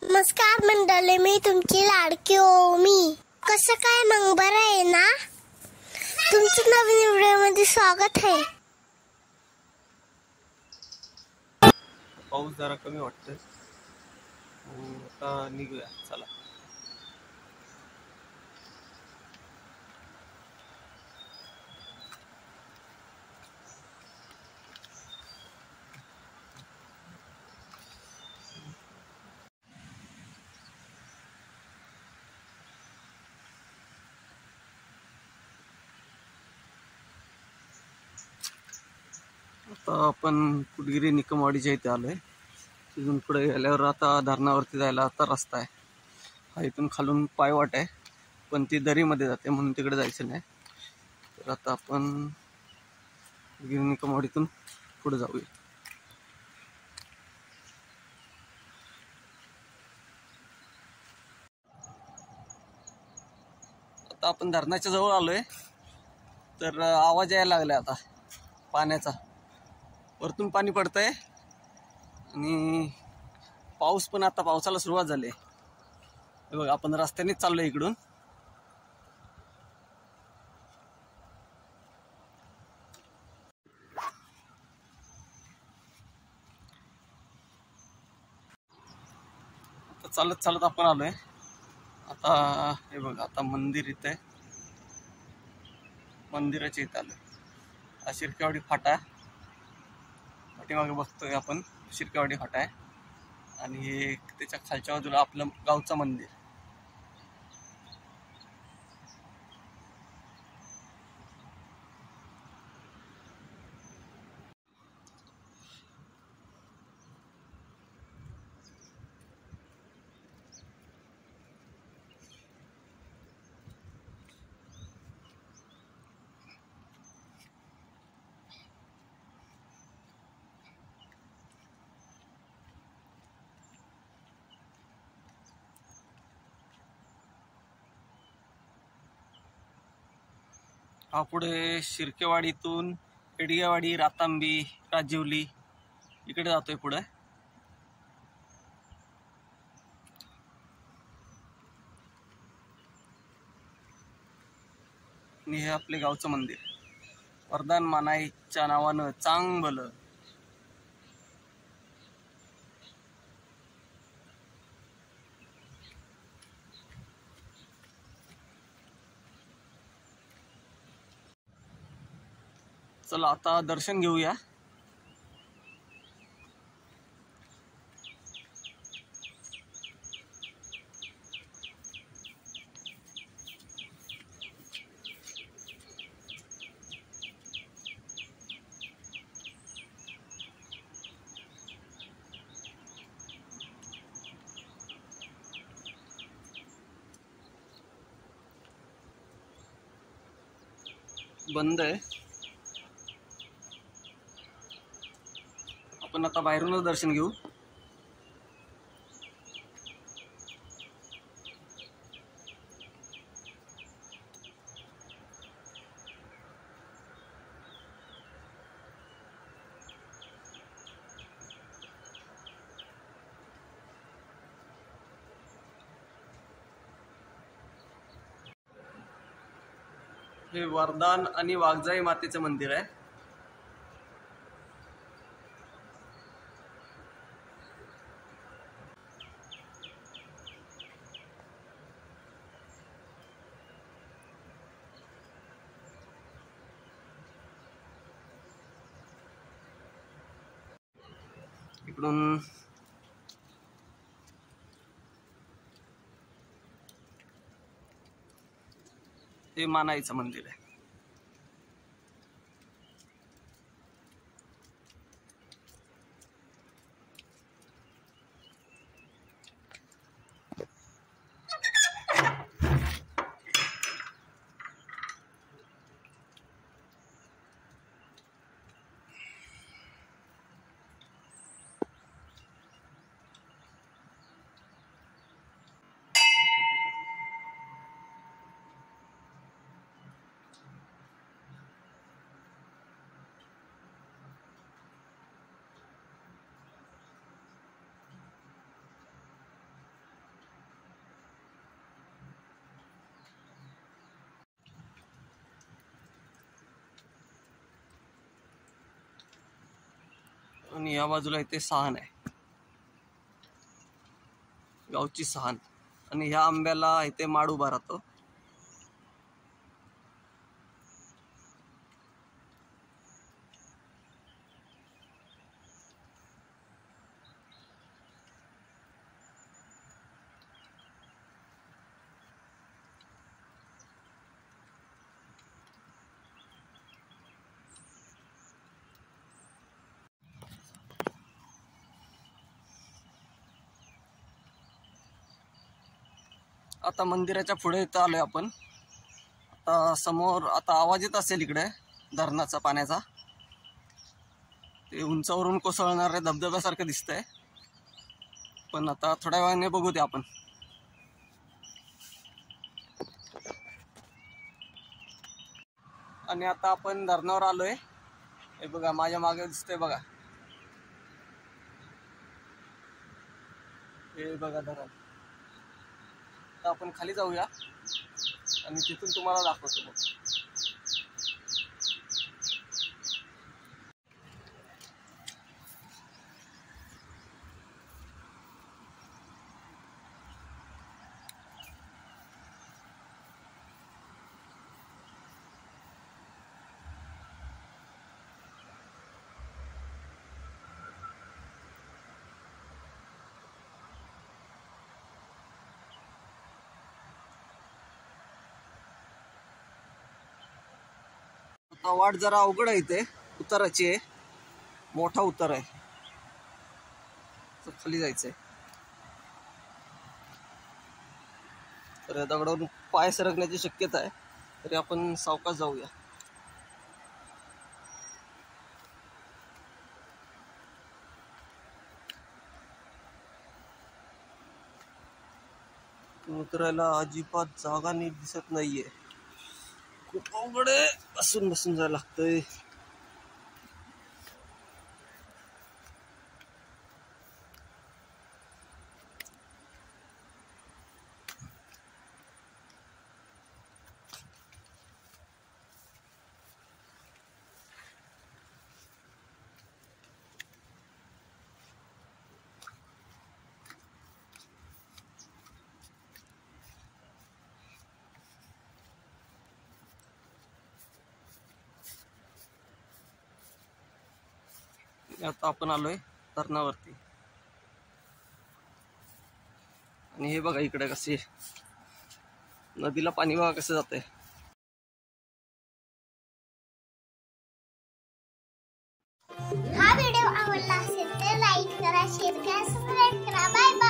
नमस्कार मंडळी, मी तुमची लाडकी ओमी. कसं काय मग, बरं आहे ना? तुमचं नवीन व्हिडिओमध्ये स्वागत आहे. पाऊस जरा कमी वाटतोय, आता निघूया चला. आता आपण कुटगिरी निकमवाडीच्या इथे आलोय. तिथून पुढे गेल्यावर आता धरणावरती जायला आता रस्ता आहे. हा इथून खालून पायवाट आहे, पण ती दरीमध्ये जाते म्हणून तिकडे जायचं नाही. तर आता आपण कुटगिरी निकमवाडीतून पुढे जाऊया. आता आपण धरणाच्या जवळ आलोय, तर आवाज यायला लागलाय आता पाण्याचा. वरतून पाणी पडतंय आणि पाऊस पण, आता पावसाला सुरुवात झाली. हे बघा, आपण रस्त्यानेच चाललोय इकडून. आता चालत चालत आपण आलोय. आता हे बघा, आता मंदिर इथे, मंदिराच्या इथे आलोय. हा शिर्केवाडी फाटा, पाठीमागे बघतोय आपण शिर्केवाडी फाटा आहे. आणि हे त्याच्या खालच्या बाजूला आपलं गावचं मंदिर. हा पुढे शिर्केवाडीतून एडगेवाडी, रातांबी, राजिवली इकडे जातोय पुढे. आणि हे आपले गावचं मंदिर, वरदान मानाईच्या नावानं चांगलं. चला आता दर्शन घेऊया. बंद आहे, आपण आता बाहेरूनच दर्शन घेऊ. हे वरदान आणि वाघजाई मातेचं मंदिर आहे. इकडून हे मानाईचं मंदिर आहे. आणि या बाजूला इथे सहान आहे, गावची सहान. आणि ह्या आंब्याला इथे माड उभा राहतो. आता मंदिराच्या पुढे इथं आलोय आपण. आता समोर आता आवाज येत असेल इकडे धरणाचा पाण्याचा. ते उंचावरून कोसळणाऱ्या धबधब्यासारखं दिसतंय, पण आता थोड्या वेळाने बघू ते आपण. आणि आता आपण धरणावर आलोय. हे बघा माझ्या मागे दिसतंय बघा, हे बघा धरण. आता आपण खाली जाऊया आणि तिथून तुम्हाला दाखवतो मग. आता वाट जरा अवघड आहे, इथे उताराची आहे, मोठा उतार आहे, खाली जायचंय. तर दगडावरून पाय सरकण्याची शक्यता आहे, तरी आपण सावकाश जाऊया. उतरायला अजिबात जागा नीट दिसत नाहीये, खूप अवघड आहे, बसून बसून जायला लागतंय. आता आपण आलोय धरणावरती. आणि हे बघा इकडे कसे नदीला पाणी बघा कसं जातंय. हा व्हिडिओ आवडला असेल तर लाईक करा, शेअर करा, सबस्क्राईब करा. Bye bye.